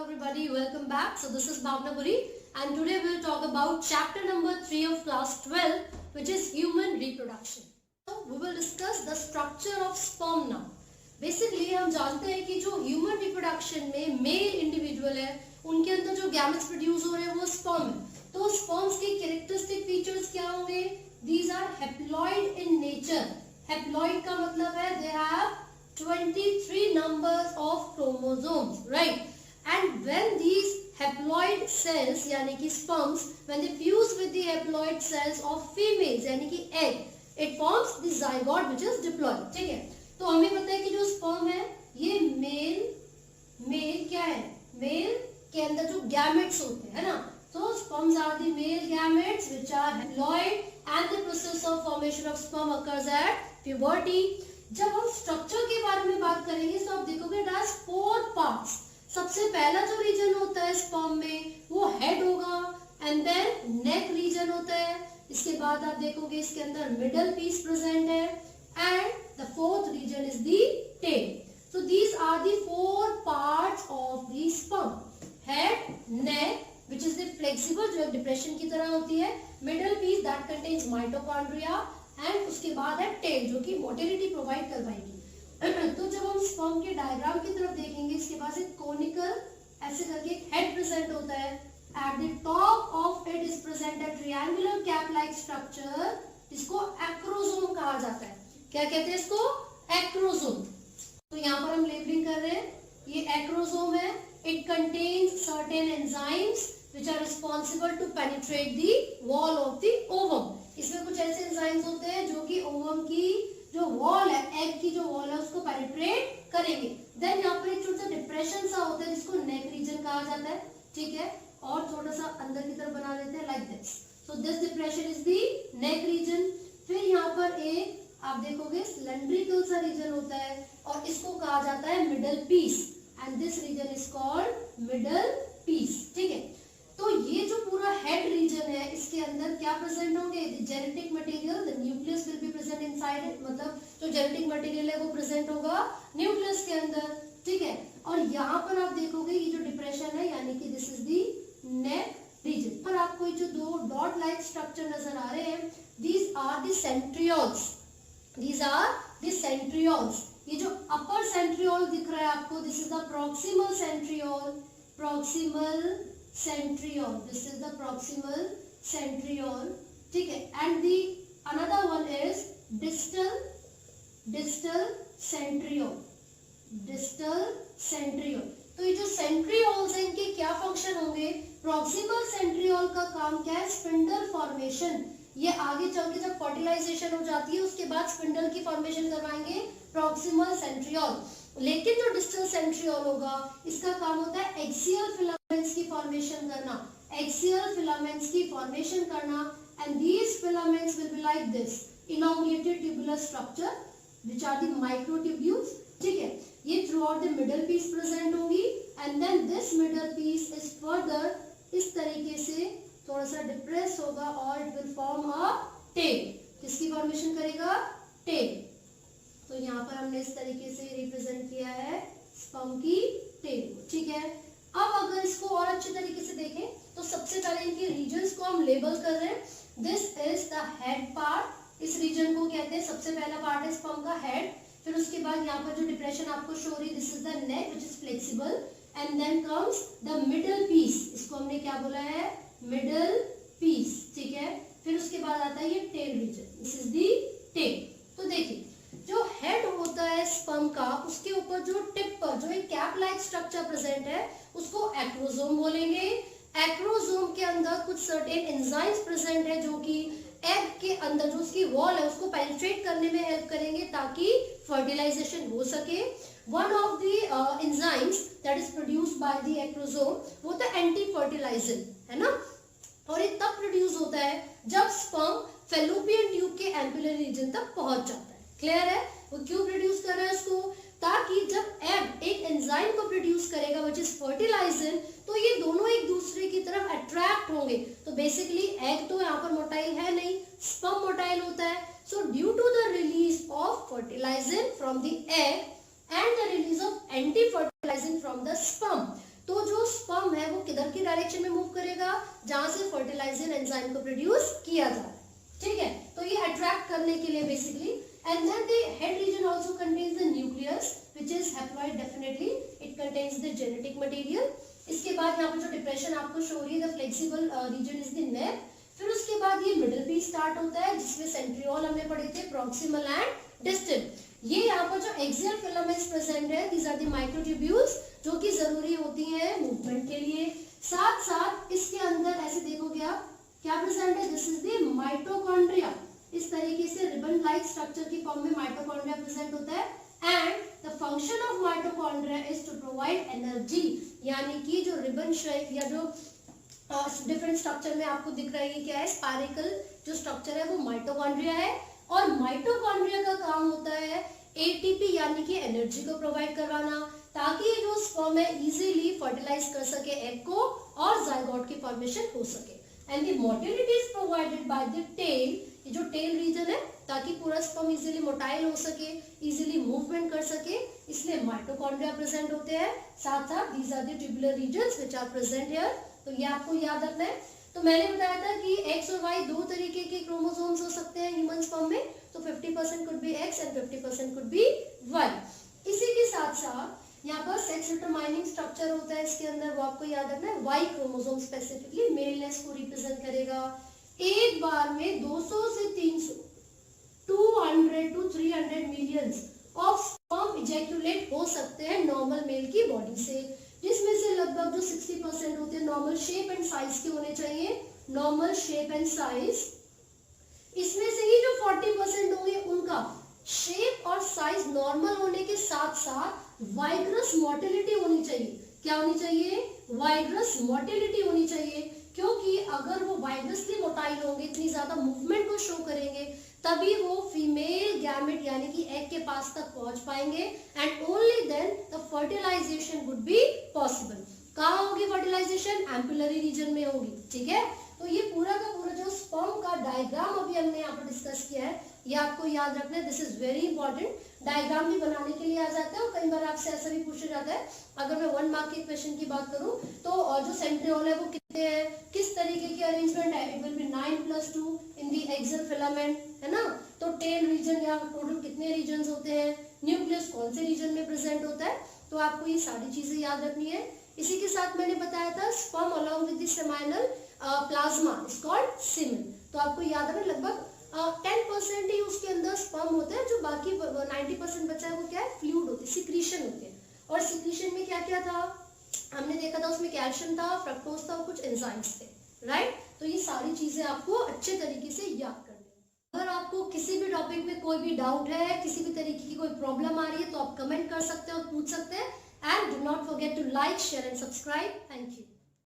everybody, welcome back. So this is Bhavna Puri and today we'll talk about chapter number 3 of class 12, which is human reproduction. So we will discuss the structure of sperm now. Basically हम जानते हैं कि जो human reproduction में male individual है, उनके अंदर जो gametes produce हो रहे हैं वो sperm है. तो sperms के characteristic features क्या होंगे? These are haploid in nature. Haploid का मतलब है they have 23 numbers of chromosomes, right? And when these haploid cells यानी कि sperms, when they fuse with the haploid cells of females यानी कि egg, it forms the zygote which is diploid. ठीक है, तो हमें पता है कि जो sperm है ये मेल क्या है? मेल के अंदर जो gametes होते हैं, है ना? So sperms are the male gametes which are haploid and the process of formation of sperm occurs at puberty. जब हम स्ट्रक्चर के बारे में बात करेंगे तो आप देखोगे इट हैज 4 पार्ट्स. सबसे पहला जो रीजन होता है स्पर्म में वो हेड होगा एंड देन नेक रीजन होता है. इसके बाद आप देखोगे इसके अंदर मिडल पीस प्रेजेंट है and the fourth region is the tail. So these are the 4 parts of the sperm. Head, neck which is the flexible जो डिप्रेशन की तरह होती है, middle piece that contains mitochondria and उसके बाद है tell जो कि मोटिलिटी प्रोवाइड करवाएगी. तो जब हम स्पर्म के डायग्राम की तरफ देखेंगे इसके पास एक कोनिकल ऐसे करके एक हेड प्रेजेंट होता है. At the top of it is present a triangular cap like structure जिसको एक्रोसोम कहा जाता है. क्या कहते हैं इसको? एक्रोसोम. तो यहाँ पर हम लेबलिंग कर रहे हैं, ये एक्रोसोम है. It contains certain enzymes which are responsible to penetrate the wall of the ovum. इसमें कुछ ऐसे enzymes होते हैं जो कि ovum की जो wall है, egg की जो wall है उसको penetrate करेंगे. Then यहाँ पर एक छोटा सा depression सा होता है जिसको neck region कहा जाता है. ठीक है, और थोड़ा सा अंदर की तरफ बना लेते हैं like this. So this depression is the neck region. फिर यहाँ पर एक आप देखोगे cylindrical सा region होता है और इसको कहा जाता है middle piece. And this region is called middle piece. ठीक है, तो ये जो पूरा head region है इसके अंदर क्या प्रेजेंट होंगे? The genetic material, the nucleus will be present inside it. मतलब जो genetic material है वो प्रेजेंट होगा न्यूक्लियस के अंदर. ठीक है, और यहाँ पर आप देखोगे ये जो डिप्रेशन है यानी कि this is the neck region. पर आपको ये जो दो डॉट लाइक स्ट्रक्चर नजर आ रहे हैं, these are the centrioles. These are the centrioles. ये जो अपर सेंट्रियोल दिख रहा है आपको, this is the proximal centriole. Proximal centriole, this is the proximal centriole. ठीक है, and the another one is distal centriole. Distal centriole. तो ये जो सेंट्रियोल्स हैं इनके क्या फंक्शन होंगे? प्रॉक्सिमल सेंट्रियोल का काम क्या है? Spindle formation. ये आगे चल के जब फर्टिलाइजेशन हो जाती है उसके बाद स्पिंडल की फॉर्मेशन करवाएंगे प्रॉक्सिमल सेंट्रियोल. लेकिन जो डिस्टल सेंट्रियोल होगा इसका काम होता है एक्सियल फिलामेंट्स की फॉर्मेशन करना. एक्सियल फिलामेंट्स की फॉर्मेशन करना and these filaments will be like this elongated tubular structure which are the microtubules. ठीक है, ये through the middle piece present होंगी and then this middle piece is further इस तरीके से थोड़ा सा डिप्रेस होगा और it will form a tail. किसकी फॉर्मेशन करेगा? टेल. तो यहाँ पर हमने इस तरीके से रिप्रेजेंट किया है स्पर्म की टेल. ठीक है, अब अगर इसको और अच्छे तरीके से देखें तो सबसे पहले इनके रीजन्स को हम लेबल कर रहे हैं. This is the head part. इस रीजन को कहते हैं, सबसे पहला पार्ट है स्पर्म का हेड. फिर उसके बाद यहाँ पर जो डिप्रेशन आपको शो रही है this is the neck which is flexible and then comes the middle piece. इसको हमने क्या बोला है? Middle piece. ठीक है, फिर उसके बाद आता है ये tail region. This is the tail. तो देखिए जो हेड होता है स्पर्म का उसके ऊपर जो टिप पर जो एक कैप लाइक स्ट्रक्चर प्रेजेंट है उसको एक्रोसोम बोलेंगे. एक्रोसोम के अंदर कुछ सर्टेन एंजाइम्स प्रेजेंट है जो कि एग के अंदर जो उसकी वॉल है उसको पेनिट्रेट करने में हेल्प करेंगे ताकि फर्टिलाइजेशन हो सके. One of the enzymes that is produced by the acrosome वो होता है एंटी फर्टिलाइजन, है ना. और ये तब प्रोड्यूस होता है जब स्पर्म फैलोपियन ट्यूब के एम्पुलरी रीजन तक पहुंच जाता है. क्लियर है? वो क्यों प्रोड्यूस कर रहा है इसको? ताकि जब एग एक एंजाइम को प्रोड्यूस करेगा व्हिच इज फर्टिलाइजन तो ये दोनों एक दूसरे की तरफ अट्रैक्ट होंगे. तो बेसिकली एग तो यहाँ पर मोटाइल है नहीं, स्पर्म मोटाइल होता है. So due to the release of fertilizin from the egg and the release of anti-fertilizing from the sperm, तो जो है वो किधर की डायरेक्शन में मूव करेगा, जहां से फर्टिलाइजर एंजाइम को प्रोड्यूस किया जा रहा है, ठीक है। तो ये अट्रैक्ट करने के लिए basically, and then the head region also contains the nucleus which is haploid, definitely it contains the genetic material. इसके बाद यहाँ पर जो डिप्रेशन आपको शो हो रही है, the flexible region is the neck. फिर उसके बाद ये मिडिल पीस स्टार्ट होता है जिसमें सेंट्रियोल हमने पढ़े थे, प्रॉक्सिमल एंड डिस्टल। ये यहाँ पर जो एक्सियल फिलामेंट्स प्रेजेंट है, दीज आर द माइक्रोट्यूब्यूल्स, जो कि जरूरी होती है मूवमेंट के लिए। साथ साथ इसके अंदर ऐसे देखोगे आप क्या प्रेजेंट है, दिस इज द माइटोकॉन्ड्रिया। इस तरीके से रिबन लाइक स्ट्रक्चर की फॉर्म में माइटोकॉन्ड्रिया प्रेजेंट होता है। And the function of mitochondria is to provide energy, यानी कि जो रिबन शेप या जो डिफरेंट स्ट्रक्चर में आपको दिख रही है क्या है, स्पाइरिकल जो स्ट्रक्चर है वो माइटोकॉन्ड्रिया है। और माइटोकॉन्ड्रिया का काम होता है एटीपी यानी कि एनर्जी को प्रोवाइड करवाना, ताकि ये जो स्पर्म है इजीली फर्टिलाइज कर सके एग को और जायगोट की फॉर्मेशन हो सके। And the motility is provided by the tail, ये जो टेल रीजन है, ताकि पूरा स्पर्म इजीली मोटाइल हो सके, इजीली मूवमेंट कर सके, इसलिए माइटोकॉन्ड्रिया प्रेजेंट होते हैं। साथ साथ these are the tubular regions which are present here. तो ये आपको याद रखना है। तो मैंने बताया था कि एक्स और वाई दो तरीके के क्रोमोसोम्स हो सकते हैं ह्यूमन स्पर्म में, तो 50% could be X and 50% could be Y. इसी के साथ साथ यहाँ पर सेक्स डिटरमाइनिंग स्ट्रक्चर होता है इसके अंदर, वो आपको याद रखना है। वाई क्रोमोसोम स्पेसिफिकली मेलनेस को रिप्रेजेंट करेगा। एक बार में 200 से 300 200 to 300 मिलियंस ऑफ स्पर्म इजैक्यूलेट हो सकते हैं नॉर्मल मेल की बॉडी से, जिसमें से लगभग जो 60% होते हैं नॉर्मल शेप एंड साइज के होने चाहिए, नॉर्मल शेप एंड साइज। इसमें से ही जो 40% होंगे उनका शेप और साइज नॉर्मल होने के साथ साथ वाइग्रस मोटिलिटी होनी चाहिए। क्या होनी चाहिए? वाइग्रस मोटिलिटी होनी चाहिए, क्योंकि अगर वो वाइग्रसली मोटाइल होंगे, इतनी ज्यादा मूवमेंट को शो करेंगे, तभी वो फीमेल गैमेट यानी कि एग के पास तक पहुंच पाएंगे, and only then the fertilization would be possible. कहाँ होगी फर्टिलाइजेशन? एम्पुलरी रीजन में होगी, ठीक है। तो ये पूरा का पूरा जो स्पर्म का डायग्राम अभी हमने यहाँ पर डिस्कस किया है, ये आपको याद रखना है, this is very important. Diagram भी बनाने के लिए आ जाता है और कई बार आपसे ऐसा भी पूछा जाता है। अगर मैं 1 मार्क के क्वेश्चन की बात करूं तो जो सेंट्रियोल है वो कितने हैं, किस तरीके की अरेंजमेंट है, it will be 9+2 in the axial filament, है ना। तो टेल रीजन या टोटल कितने रीजन होते हैं, न्यूक्लियस कौन से रीजन में प्रेजेंट होता है, तो आपको ये सारी चीजें याद रखनी है। इसी के साथ मैंने बताया था sperm along with the seminal plasma is called semen. तो आपको याद है लगभग 10% ही उसके अंदर स्पर्म होता है, जो बाकी 90% बचा है वो क्या है, फ्लूइड होती है, सिक्रीशन होती है। और सिक्रीशन में क्या क्या था हमने देखा था, उसमें कैल्शियम था, फ्रक्टोज था और कुछ एंजाइम्स थे, राइट। तो ये सारी चीजें आपको अच्छे तरीके से याद करनी है। अगर आपको किसी भी टॉपिक में कोई भी डाउट है, किसी भी तरीके की कोई प्रॉब्लम आ रही है, तो आप कमेंट कर सकते हैं और पूछ सकते हैं। And do not forget to like, share and subscribe. Thank you.